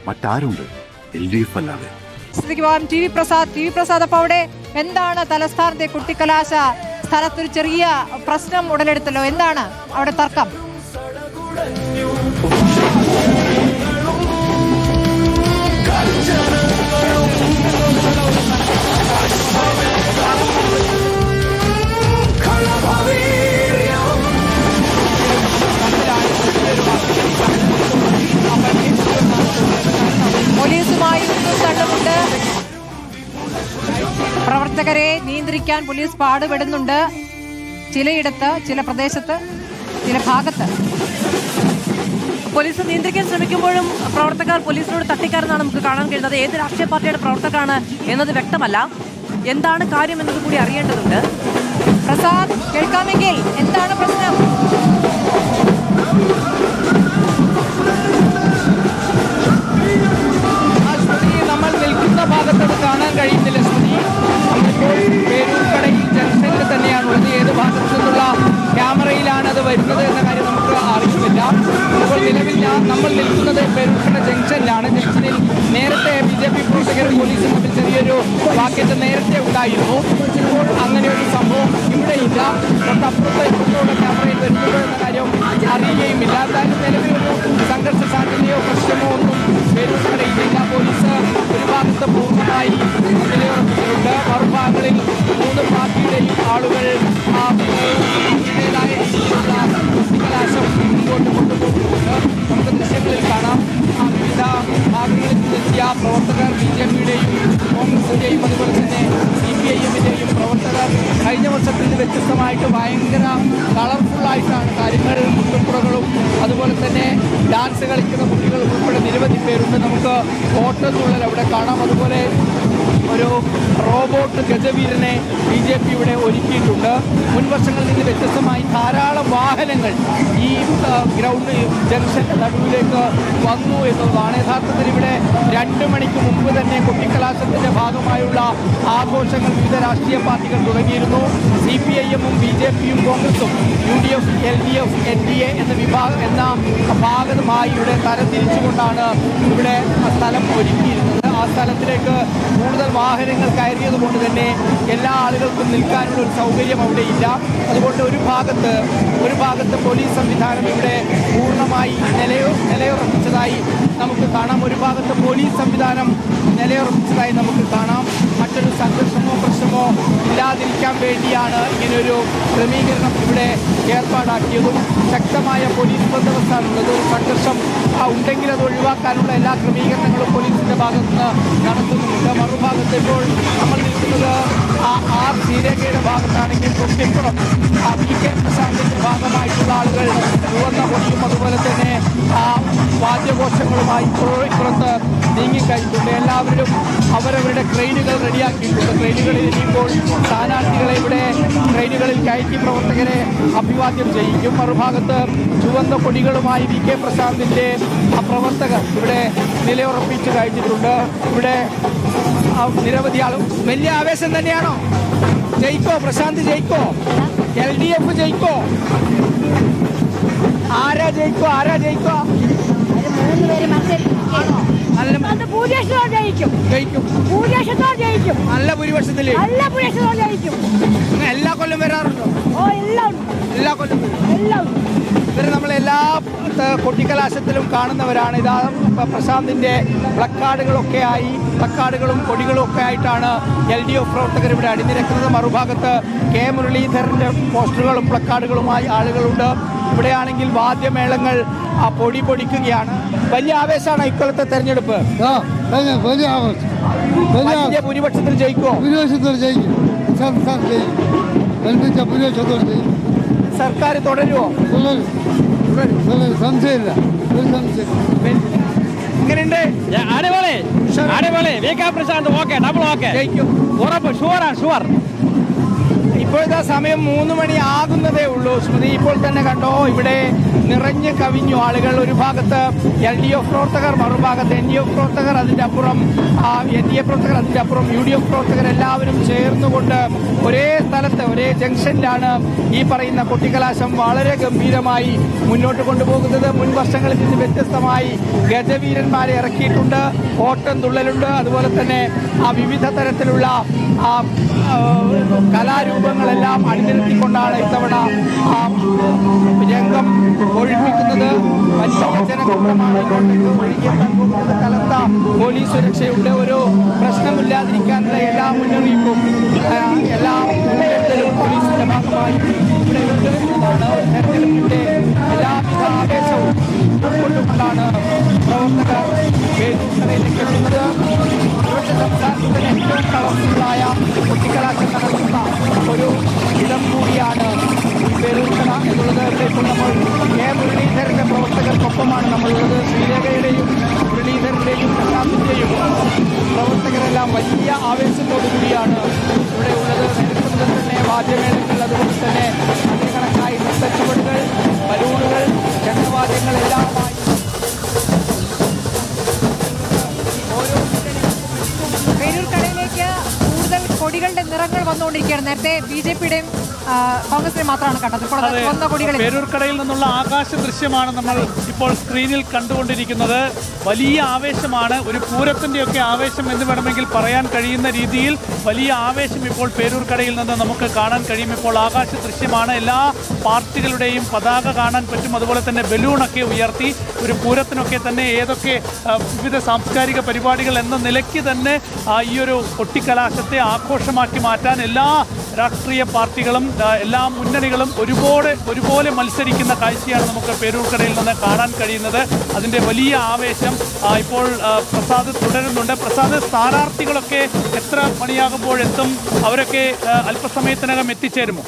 മറ്റാരുണ്ട് LDF അല്ലാതെ? T V Prasad, അപ്പൊ അവിടെ എന്താണ് തലസ്ഥാനത്തെ കുട്ടിക്കലാശ സ്ഥലത്തൊരു ചെറിയ പ്രശ്നം ഉടലെടുത്തല്ലോ, എന്താണ് അവിടെ തർക്കം? പോലീസുമായി തള്ളുമുണ്ട്. പ്രവർത്തകരെ നിയന്ത്രിക്കാൻ പോലീസ് പാടുപെടുന്നുണ്ട്. ചിലയിടത്ത്, ചില പ്രദേശത്ത്, ചില ഭാഗത്ത് പോലീസ് നിയന്ത്രിക്കാൻ ശ്രമിക്കുമ്പോഴും പ്രവർത്തകർ പോലീസിനോട് തട്ടിക്കാരെന്നാണ് നമുക്ക് കാണാൻ കഴിയുന്നത്. ഏത് രാഷ്ട്രീയ പാർട്ടിയുടെ പ്രവർത്തകരാണ് എന്നത് വ്യക്തമല്ല. എന്താണ് കാര്യം എന്നത് കൂടി അറിയേണ്ടതുണ്ട്. പ്രസാദ്, കേൾക്കാമെങ്കിൽ എന്താണ് പ്രശ്നം? നമ്മൾ നിൽക്കുന്ന ഭാഗത്തത് കാണാൻ കഴിയുന്നില്ല സ്മൃതി. നമ്മളിപ്പോൾ പേരൂർക്കടയിൽ ജംഗ്ഷനിൽ തന്നെയാണുള്ളത്. ഏത് ഭാഗത്തു നിന്നുള്ള ക്യാമറയിലാണ് അത് വരുന്നത് എന്ന കാര്യം നമുക്ക് അറിയുന്നില്ല. ഇപ്പോൾ നിലവിൽ നമ്മൾ നിൽക്കുന്നത് പേരൂർക്കട ജംഗ്ഷനിലാണ്. ജംഗ്ഷനിൽ നേരത്തെ BJP പ്രവർത്തകരും പോലീസും തമ്മിൽ ചെറിയൊരു വാക്കേറ്റം നേരത്തെ ഉണ്ടായിരുന്നു. ഇപ്പോൾ അങ്ങനെ ഒരു സംഭവം ഇവിടെ ഇല്ല. തൊട്ടപ്പുറത്തുള്ള ക്യാമറയിൽ വരുന്നത് എന്ന കാര്യം അറിയുകയുമില്ല. എന്തായാലും നിലവിലൊരു സംഘർഷ സാധ്യതയോ പ്രശ്നമോ ഒന്നും പേരൂർക്കടയിലില്ല. പോലീസ് ഒരു ഭാഗത്ത് പൂർണ്ണമായി നിലയുറപ്പിച്ചിട്ടുണ്ട്. മറുഭാഗങ്ങളിൽ 3 പാർട്ടിയുടെയും ആളുകൾ അതിൻ്റെതായ കലാശം മുന്നോട്ട് കൊണ്ടുപോകുന്നുണ്ട്. നമുക്ക് ദൃശ്യങ്ങളിൽ കാണാം. വിവിധ ഭാഗങ്ങളിൽ നിന്നെത്തിയ പ്രവർത്തകർ BJPയുടെയും കോൺഗ്രസിൻ്റെയും അതുപോലെ തന്നെ CPIMൻ്റെയും പ്രവർത്തകർ കഴിഞ്ഞ വർഷത്തിൽ നിന്ന് വ്യത്യസ്തമായിട്ട് ഭയങ്കര കളർഫുള്ളായിട്ടാണ് കാര്യങ്ങൾ. കുട്ടുപ്പുറകളും അതുപോലെ തന്നെ ഡാൻസ് കളിക്കുന്ന കുട്ടികൾ ഉൾപ്പെടെ നിരവധി പേരുണ്ട്. നമുക്ക് ഓട്ടത്തുള്ളൽ അവിടെ കാണാം. അതുപോലെ ഒരു റോബോട്ട് ഗജവീരനെ BJP ഇവിടെ ഒരുക്കിയിട്ടുണ്ട്. മുൻ വർഷങ്ങളിൽ നിന്ന് വ്യത്യസ്തമായി ധാരാളം വാഹനങ്ങൾ ഈ ഗ്രൗണ്ട് ജംഗ്ഷന്റെ നടുവിലേക്ക് വന്നു എന്നുള്ളതാണ്. യഥാർത്ഥത്തിൽ ഇവിടെ 2 മണിക്ക് മുമ്പ് തന്നെ കുട്ടിക്കലാശത്തിന്റെ ഭാഗമായുള്ള ആഘോഷങ്ങൾ വിവിധ രാഷ്ട്രീയ പാർട്ടികൾ തുടങ്ങിയിരുന്നു. CPIM-ഉം BJP-യും കോൺഗ്രസും UDF, LDF, NDA എന്ന ഭാഗമായി ഇവിടെ തരംതിരിച്ചുകൊണ്ടാണ് ഇവിടെ സ്ഥലം ഒരുക്കിയിരുന്നത്. ആ സ്ഥലത്തിലേക്ക് കൂടുതൽ വാഹനങ്ങൾ കയറിയത് കൊണ്ട് തന്നെ എല്ലാ ആളുകൾക്കും നിൽക്കാനുള്ള ഒരു സൗകര്യം അവിടെ ഇല്ല. അതുകൊണ്ട് ഒരു ഭാഗത്ത് പോലീസ് സംവിധാനം ഇവിടെ പൂർണ്ണമായി നിലയുറപ്പിച്ചതായി നമുക്ക് കാണാം. ഒരു ഭാഗത്ത് പോലീസ് സംവിധാനം നിലയുറപ്പിച്ചതായി നമുക്ക് കാണാം. മറ്റൊരു സംഘർഷമോ പ്രശ്നമോ ഇല്ലാതിരിക്കാൻ വേണ്ടിയാണ് ഇങ്ങനെയൊരു ക്രമീകരണം ഇവിടെ ഏർപ്പാടാക്കിയതും. ശക്തമായ പോലീസ് ബന്ദോബസ്താണുള്ളത്. ഒരു സംഘർഷം ഉണ്ടെങ്കിൽ അത് ഒഴിവാക്കാനുള്ള എല്ലാ ക്രമീകരണങ്ങളും പോലീസിന്റെ ഭാഗത്ത് നിന്ന് നടത്തുന്നുമുണ്ട്. മറുഭാഗത്ത് ഇപ്പോൾ നമ്മൾ നിൽക്കുന്നത് ശ്രീരേഖയുടെ ഭാഗത്താണെങ്കിൽ തൊട്ടിപ്പുറം PK പ്രശാന്തിന്റെ ഭാഗമായിട്ടുള്ള ആളുകൾ ചുവന്ന കൊടിയും അതുപോലെ തന്നെ വാദ്യഘോഷങ്ങളുമായി ഇപ്പുറത്ത് നീങ്ങിക്കഴിഞ്ഞിട്ടുണ്ട്. എല്ലാവരും അവരവരുടെ ട്രെയിനുകൾ റെഡിയാക്കിയിട്ടുണ്ട്. ട്രെയിനുകളിൽ ഇനിയിപ്പോൾ സ്ഥാനാർത്ഥികളെ ഇവിടെ ട്രെയിനുകളിൽ കയറ്റി പ്രവർത്തകരെ അഭിവാദ്യം ചെയ്യിക്കും. മറുഭാഗത്ത് ചുവന്ന കൊടികളുമായി VK പ്രശാന്തിന്റെ പ്രവർത്തകർ ഇവിടെ നിലയുറപ്പിച്ചു കഴിഞ്ഞിട്ടുണ്ട്. ഇവിടെ നിരവധി ആളും വലിയ ആവേശം തന്നെയാണോ? ജയിക്കോ പ്രശാന്ത്? ജയിക്കോ? LDF ജയിക്കോ? ആരാ ജയിക്കോ? 3 പേര് ജയിക്കും. നല്ല ഭൂരിപക്ഷത്തില് ജയിക്കും. എല്ലാ കൊല്ലം വരാറുണ്ടോ? എല്ലാ കൊല്ലം ഇവര് നമ്മളെല്ലാ കൊട്ടിക്കലാശത്തിലും കാണുന്നവരാണ്. ഇതാ പ്രശാന്തിന്റെ പ്ലക്കാർഡുകളും കൊടികളും ഒക്കെ ആയിട്ടാണ് LDF പ്രവർത്തകർ ഇവിടെ അണിനിരക്കുന്നത്. മറുഭാഗത്ത് K മുരളീധരന്റെ പോസ്റ്ററുകളും പ്ലക്കാർഡുകളുമായി ആളുകളുണ്ട്. ഇവിടെയാണെങ്കിൽ വാദ്യമേളങ്ങൾ പൊടിക്കുകയാണ്. വലിയ ആവേശമാണ് ഇക്കൊല്ലത്തെ തെരഞ്ഞെടുപ്പ്. വലിയ ഭൂരിപക്ഷത്തിൽ ജയിക്കുമോ? സർക്കാർ തുടരുമോ? സംശയമില്ല. എങ്ങനെയുണ്ട്? അടിപൊളി. VK Prashant okay, double okay, ജയിക്കും ഉറപ്പ്, ഷുവർ. ഇപ്പോഴത്തെ സമയം 3 മണി ആകുന്നതേ ഉള്ളൂ സ്മൃതി. ഇപ്പോൾ തന്നെ കണ്ടോ ഇവിടെ നിറഞ്ഞു കവിഞ്ഞു ആളുകൾ. ഒരു ഭാഗത്ത് LDF പ്രവർത്തകർ, മറുഭാഗത്ത് NDF പ്രവർത്തകർ, അതിൻ്റെ അപ്പുറം NDA പ്രവർത്തകർ, അതിൻ്റെ അപ്പുറം UDF പ്രവർത്തകർ എല്ലാവരും ചേർന്നുകൊണ്ട് ഒരേ സ്ഥലത്ത് ഒരേ ജംഗ്ഷനിലാണ് ഈ പറയുന്ന കൊട്ടിക്കലാശം വളരെ ഗംഭീരമായി മുന്നോട്ട് കൊണ്ടുപോകുന്നത്. മുൻ വർഷങ്ങളിൽ നിന്ന് വ്യത്യസ്തമായി ഗജവീരന്മാരെ ഇറക്കിയിട്ടുണ്ട്, ഓട്ടം തുള്ളലുണ്ട്, അതുപോലെ തന്നെ വിവിധ തരത്തിലുള്ള കലാരൂപങ്ങളെല്ലാം അണിനിരത്തിക്കൊണ്ടാണ് ഇത്തവണ രംഗം ഒഴിപ്പിക്കുന്നത്. വലിയ ജനക്കൂട്ടമാണ് ഇങ്ങോട്ടേക്ക് ഒഴുകിയെത്താൻ പോകുന്നത്. കലർത്ത പോലീസ് സുരക്ഷയുടെ ഒരു പ്രശ്നമില്ലാതിരിക്കാനുള്ള എല്ലാ മുന്നറിയിപ്പും എല്ലാ മുൻകരുതലും പോലീസിന്റെ ഭാഗമായി ഇവിടെ ഉണ്ട് എന്നതാണ്. തെരഞ്ഞെടുപ്പിന്റെ എല്ലാവിധ ആവേശവും ഉൾക്കൊണ്ടുകൊണ്ടാണ് പ്രവർത്തകർ വേദിക്കടയിലേക്ക് എത്തുന്നത്. സംസ്ഥാനത്തിന്റെ ഏറ്റവും കളർഫുള്ളായ കൊട്ടിക്കലാശം നടത്തുന്ന ഒരു ഇടം കൂടിയാണ് ഈ പേരൂർക്കട എന്നുള്ളത്. ഇവിടെ ഇപ്പോൾ നമ്മൾ കെ മുരളീധരന്റെ പ്രവർത്തകർക്കൊപ്പമാണ് നമ്മളുള്ളത്. ശ്രീലേഖയുടെയും മുരളീധരന്റെയും പ്രശാന്തിന്റെയും പ്രവർത്തകരെല്ലാം വലിയ ആവേശത്തോടു കൂടിയാണ് ഇവിടെ ഉള്ളത്. നേരത്തെ മുതൽ തന്നെ വാദ്യമേളങ്ങൾ, അതുപോലെ തന്നെ അതികണക്കായി നൃത്തച്ചുവടുകൾ, ബലൂണുകൾ, ചെണ്ടവാദ്യങ്ങളെല്ലാമായി പേരൂർക്കടയിലേക്ക് കൂടുതൽ കൊടികളുടെ നിറങ്ങൾ വന്നുകൊണ്ടിരിക്കുകയാണ്. നേരത്തെ BJPയുടെയും കോൺഗ്രസിനെ മാത്രമാണ് കണ്ടത്. ഇപ്പോൾ വന്ന കൊടികളിൽ പേരൂർക്കടയിൽ നിന്നുള്ള ആകാശ ദൃശ്യമാണ് നമ്മൾ ഇപ്പോൾ സ്ക്രീനിൽ കണ്ടുകൊണ്ടിരിക്കുന്നത്. വലിയ ആവേശമാണ്, ഒരു പൂരത്തിൻ്റെയൊക്കെ ആവേശം എന്ന് വേണമെങ്കിൽ പറയാൻ കഴിയുന്ന രീതിയിൽ വലിയ ആവേശം ഇപ്പോൾ പേരൂർക്കടയിൽ നിന്ന് നമുക്ക് കാണാൻ കഴിയും. ഇപ്പോൾ ആകാശ ദൃശ്യമാണ്. എല്ലാ പാർട്ടികളുടെയും പതാക കാണാൻ പറ്റും. അതുപോലെ തന്നെ ബലൂണൊക്കെ ഉയർത്തി ഒരു പൂരത്തിനൊക്കെ തന്നെ ഏതൊക്കെ വിവിധ സാംസ്കാരിക പരിപാടികൾ എന്ന നിലയ്ക്ക് തന്നെ ഈ ഒരു കൊട്ടിക്കലാശത്തെ ആഘോഷമാക്കി മാറ്റാൻ എല്ലാ രാഷ്ട്രീയ പാർട്ടികളും എല്ലാ മുന്നണികളും ഒരുപോലെ മത്സരിക്കുന്ന കാഴ്ചയാണ് നമുക്ക് പേരൂർക്കടയിൽ നിന്ന് കാണാൻ കഴിയുന്നത്. അതിൻ്റെ വലിയ ആവേശം ഇപ്പോൾ പ്രസാദ് തുടരുന്നുണ്ട്. പ്രസാദ്, സ്ഥാനാർത്ഥികളൊക്കെ എത്ര മണിയാകുമ്പോഴെത്തും? അവരൊക്കെ അല്പസമയത്തിനകം എത്തിച്ചേരുമോ?